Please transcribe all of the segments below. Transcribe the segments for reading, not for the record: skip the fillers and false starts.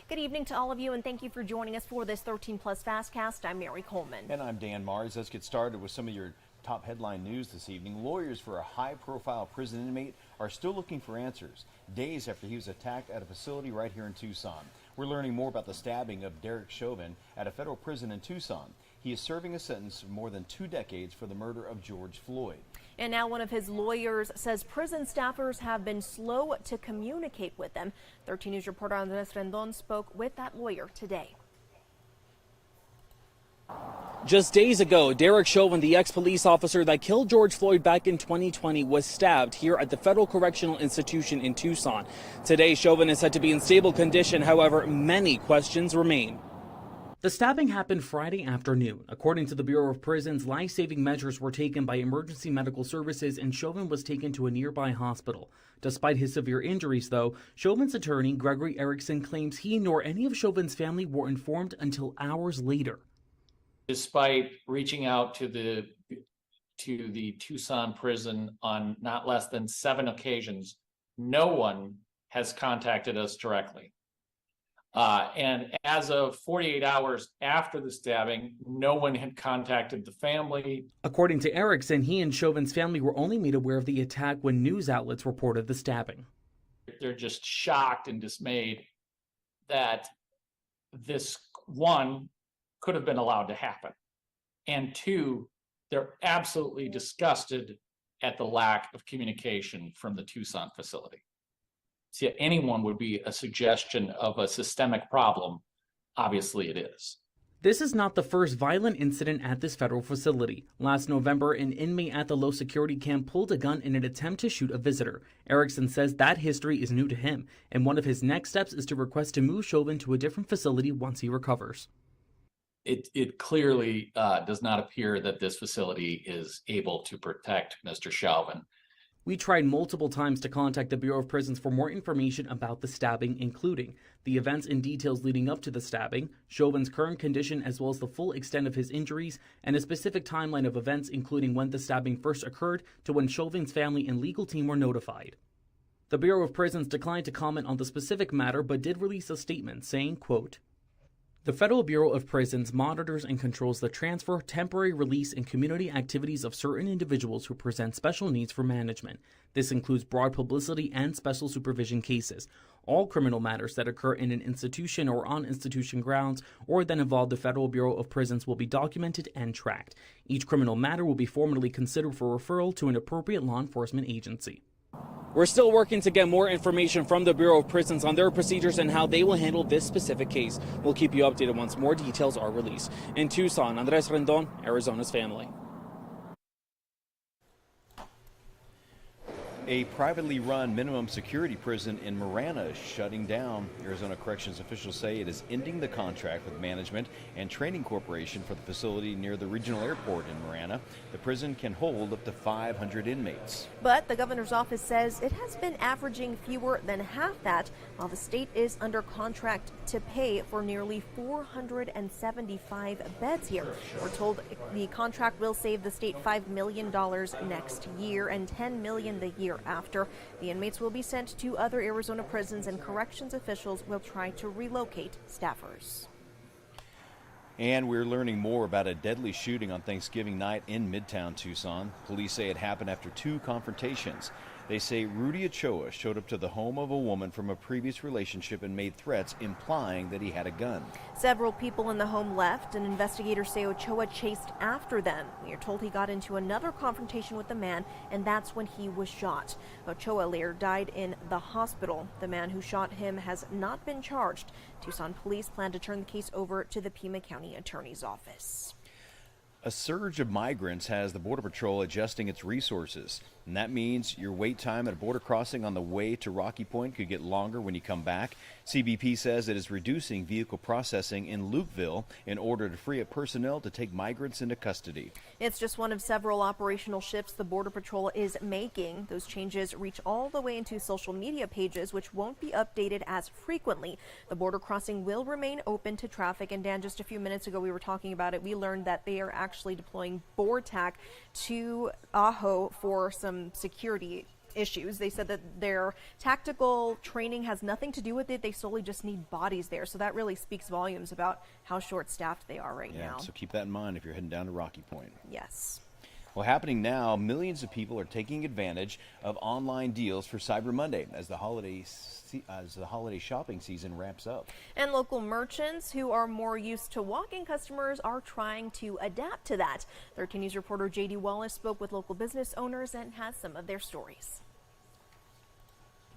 Good evening to all of you, and thank you for joining us for this 13 Plus FastCast. I'm Mary Coleman. And I'm Dan Mars. Let's get started with some of your top headline news this evening. Lawyers for a high-profile prison inmate are still looking for answers, days after he was attacked at a facility right here in Tucson. We're learning more about the stabbing of Derek Chauvin at a federal prison in Tucson. He is serving a sentence of more than 2 decades for the murder of George Floyd. And now one of his lawyers says prison staffers have been slow to communicate with them. 13 News reporter Andres Rendon spoke with that lawyer today. Just days ago, Derek Chauvin, the ex-police officer that killed George Floyd back in 2020, was stabbed here at the Federal Correctional Institution in Tucson. Today, Chauvin is said to be in stable condition. However, many questions remain. The stabbing happened Friday afternoon. According to the Bureau of Prisons, life-saving measures were taken by emergency medical services and Chauvin was taken to a nearby hospital. Despite his severe injuries, though, Chauvin's attorney, Gregory Erickson, claims he nor any of Chauvin's family were informed until hours later. Despite reaching out to the Tucson prison on not less than 7 occasions, no one has contacted us directly. And as of 48 hours after the stabbing, no one had contacted the family. According to Erickson, he and Chauvin's family were only made aware of the attack when news outlets reported the stabbing. They're just shocked and dismayed that this, one, could have been allowed to happen. And two, they're absolutely disgusted at the lack of communication from the Tucson facility. See, anyone would be a suggestion of a systemic problem. Obviously it is. This is not the first violent incident at this federal facility. Last November, an inmate at the low security camp pulled a gun in an attempt to shoot a visitor. Erickson says that history is new to him, and one of his next steps is to request to move Chauvin to a different facility once he recovers. It clearly does not appear that this facility is able to protect Mr. Chauvin. We tried multiple times to contact the Bureau of Prisons for more information about the stabbing, including the events and details leading up to the stabbing, Chauvin's current condition as well as the full extent of his injuries, and a specific timeline of events including when the stabbing first occurred to when Chauvin's family and legal team were notified. The Bureau of Prisons declined to comment on the specific matter but did release a statement saying, quote, "The Federal Bureau of Prisons monitors and controls the transfer, temporary release, and community activities of certain individuals who present special needs for management. This includes broad publicity and special supervision cases. All criminal matters that occur in an institution or on institution grounds or that involve the Federal Bureau of Prisons will be documented and tracked. Each criminal matter will be formally considered for referral to an appropriate law enforcement agency." We're still working to get more information from the Bureau of Prisons on their procedures and how they will handle this specific case. We'll keep you updated once more details are released. In Tucson, Andres Rendon, Arizona's Family. A privately run minimum security prison in Marana is shutting down. Arizona corrections officials say it is ending the contract with Management and Training Corporation for the facility near the regional airport in Marana. The prison can hold up to 500 inmates. But the governor's office says it has been averaging fewer than half that, while the state is under contract to pay for nearly 475 beds here. We're told the contract will save the state $5 million next year and $10 million the year after. The inmates will be sent to other Arizona prisons and corrections officials will try to relocate staffers. And we're learning more about a deadly shooting on Thanksgiving night in Midtown Tucson. Police say it happened after 2 confrontations. They say Rudy Ochoa showed up to the home of a woman from a previous relationship and made threats implying that he had a gun. Several people in the home left, and investigators say Ochoa chased after them. We are told he got into another confrontation with the man, and that's when he was shot. Ochoa later died in the hospital. The man who shot him has not been charged. Tucson police plan to turn the case over to the Pima County Attorney's Office. A surge of migrants has the Border Patrol adjusting its resources, and that means your wait time at a border crossing on the way to Rocky Point could get longer when you come back. CBP says it is reducing vehicle processing in Lukeville in order to free up personnel to take migrants into custody. It's just one of several operational shifts the Border Patrol is making. Those changes reach all the way into social media pages, which won't be updated as frequently. The border crossing will remain open to traffic, and Dan, just a few minutes ago we were talking about it. We learned that they are actually deploying BORTAC to Ajo for some security issues. They said that their tactical training has nothing to do with it. They solely just need bodies there. So that really speaks volumes about how short-staffed they are right now. So keep that in mind if you're heading down to Rocky Point. Yes. Well, happening now, millions of people are taking advantage of online deals for Cyber Monday as the holiday shopping season wraps up. And local merchants who are more used to walk-in customers are trying to adapt to that. 13 News reporter J.D. Wallace spoke with local business owners and has some of their stories.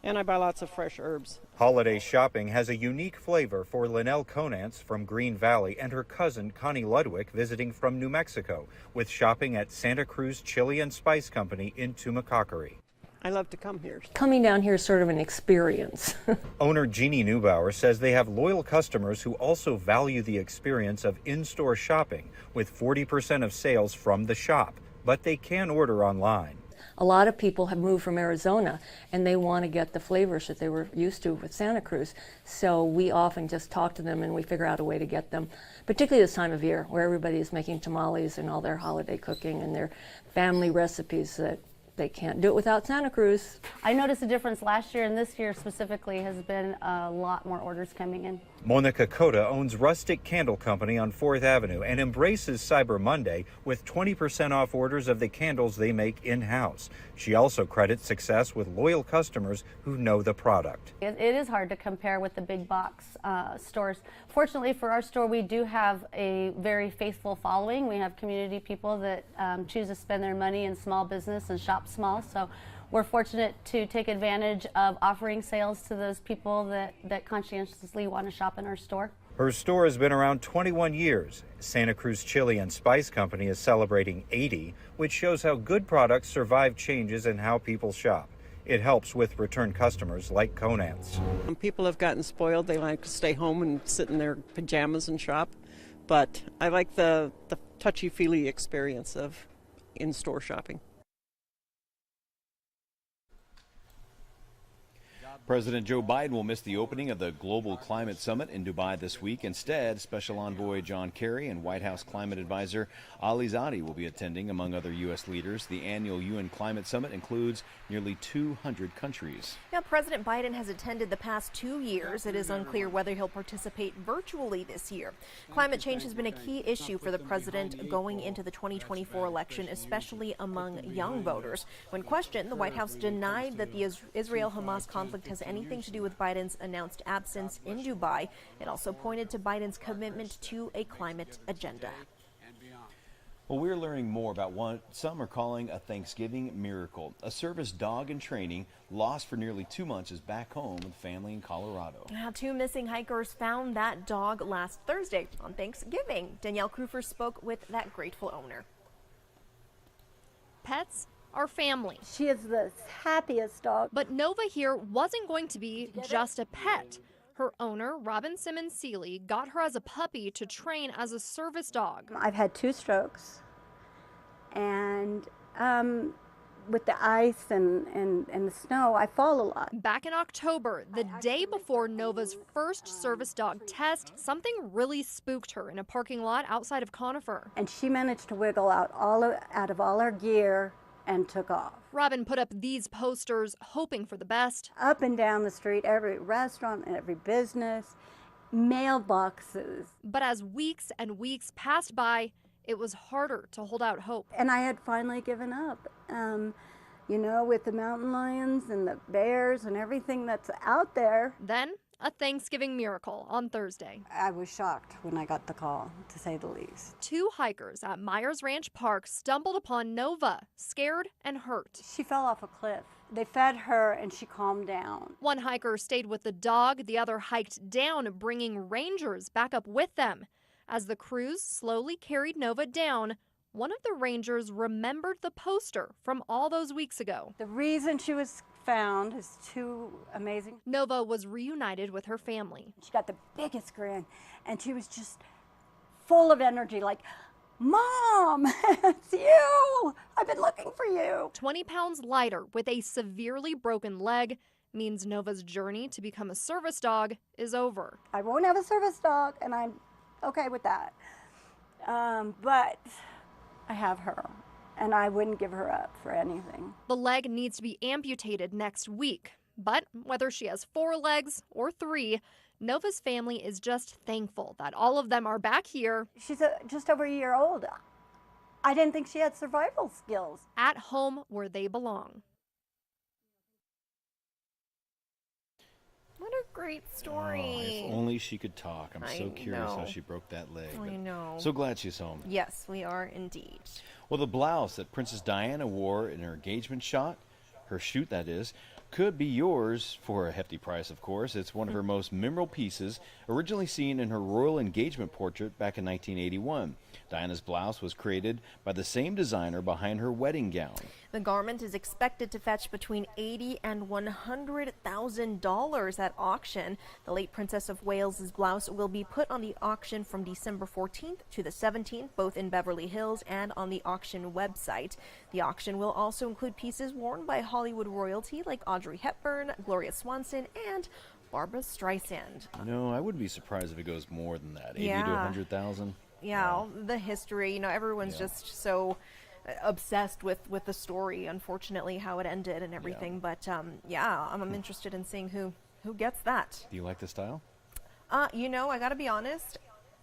And I buy lots of fresh herbs. Holiday shopping has a unique flavor for Linnell Conance from Green Valley and her cousin Connie Ludwig visiting from New Mexico with shopping at Santa Cruz Chili and Spice Company in Tumacacori. I love to come here. Coming down here is sort of an experience. Owner Jeannie Neubauer says they have loyal customers who also value the experience of in-store shopping with 40% of sales from the shop, but they can order online. A lot of people have moved from Arizona and they want to get the flavors that they were used to with Santa Cruz. So we often just talk to them and we figure out a way to get them, particularly this time of year where everybody is making tamales and all their holiday cooking and their family recipes that they can't do it without Santa Cruz. I noticed a difference last year, and this year specifically has been a lot more orders coming in. Monica Cota owns Rustic Candle Company on 4th Avenue and embraces Cyber Monday with 20% off orders of the candles they make in-house. She also credits success with loyal customers who know the product. It is hard to compare with the big box stores. Fortunately for our store, we do have a very faithful following. We have community people that choose to spend their money in small business and shop small. So we're fortunate to take advantage of offering sales to those people that conscientiously want to shop in our store. Her store has been around 21 years. Santa Cruz Chili and Spice Company is celebrating 80, which shows how good products survive changes in how people shop. It helps with return customers like Conance. People have gotten spoiled. They like to stay home and sit in their pajamas and shop. But I like the touchy-feely experience of in-store shopping. President Joe Biden will miss the opening of the Global Climate Summit in Dubai this week. Instead, Special Envoy John Kerry and White House Climate Advisor Ali Zaidi will be attending, among other U.S. leaders. The annual UN Climate Summit includes nearly 200 countries. Now, President Biden has attended the past 2 years. It is unclear whether he'll participate virtually this year. Climate change has been a key issue for the president going into the 2024 election, especially among young voters. When questioned, the White House denied that the Israel-Hamas conflict has anything to do with Biden's announced absence in Dubai. It also pointed to Biden's commitment to a climate agenda. Well, we're learning more about what some are calling a Thanksgiving miracle. A service dog in training, lost for nearly 2 months, is back home with family in Colorado. Now, 2 missing hikers found that dog last Thursday on Thanksgiving. Danielle Krufer spoke with that grateful owner. Pets are family. She is the happiest dog. But Nova here wasn't going to be just a pet. Her owner, Robin Simmons Seeley, got her as a puppy to train as a service dog. I've had 2 strokes, and with the ice and the snow, I fall a lot. Back in October, the day before Nova's first service dog test, something really spooked her in a parking lot outside of Conifer. And she managed to wiggle out of all her gear and took off. Robin put up these posters, hoping for the best. Up and down the street, every restaurant and every business, mailboxes. But as weeks and weeks passed by, it was harder to hold out hope. And I had finally given up. You know, with the mountain lions and the bears and everything that's out there. Then, a Thanksgiving miracle on Thursday. I was shocked when I got the call, to say the least. 2 hikers at Myers Ranch Park stumbled upon Nova, scared and hurt. She fell off a cliff. They fed her and she calmed down. One hiker stayed with the dog, the other hiked down, bringing rangers back up with them. As the crews slowly carried Nova down, one of the rangers remembered the poster from all those weeks ago. The reason she was found is too amazing. Nova was reunited with her family. She got the biggest grin, and she was just full of energy, like, Mom, it's you! I've been looking for you. 20 pounds lighter with a severely broken leg means Nova's journey to become a service dog is over. I won't have a service dog, and I'm okay with that. But I have her, and I wouldn't give her up for anything. The leg needs to be amputated next week. But whether she has 4 legs or 3, Nova's family is just thankful that all of them are back here. She's just over a year old. I didn't think she had survival skills. At home where they belong. What a great story. If only she could talk. I'm so curious how know. she broke that leg. I know. So glad she's home. Yes, we are indeed. Well, the blouse that Princess Diana wore in her engagement shot, her shoot that is, could be yours for a hefty price, of course. It's one of her most memorable pieces, originally seen in her royal engagement portrait back in 1981. Diana's blouse was created by the same designer behind her wedding gown. The garment is expected to fetch between $80,000 and $100,000 at auction. The late Princess of Wales's blouse will be put on the auction from December 14th to the 17th, both in Beverly Hills and on the auction website. The auction will also include pieces worn by Hollywood royalty like Audrey Hepburn, Gloria Swanson, and Barbra Streisand. No, I wouldn't be surprised if it goes more than that. 80 to Yeah. 100,000. Yeah, the history, everyone's just so obsessed with the story, unfortunately, how it ended and everything. But I'm interested in seeing who gets that. Do you like the style? I gotta be honest,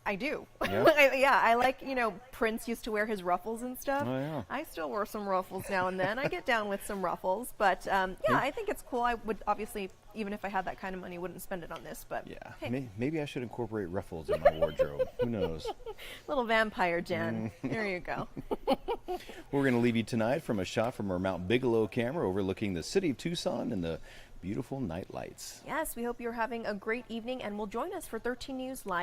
I do. Yeah? I like, Prince used to wear his ruffles and stuff. Oh, yeah. I still wear some ruffles now and then. I get down with some ruffles, but I think it's cool. I would obviously, even if I had that kind of money, wouldn't spend it on this, but Yeah. hey. Maybe I should incorporate ruffles in my wardrobe. Who knows? Little vampire Jen. There you go. We're going to leave you tonight from a shot from our Mount Bigelow camera overlooking the city of Tucson and the beautiful night lights. Yes, we hope you're having a great evening, and will join us for 13 News Live.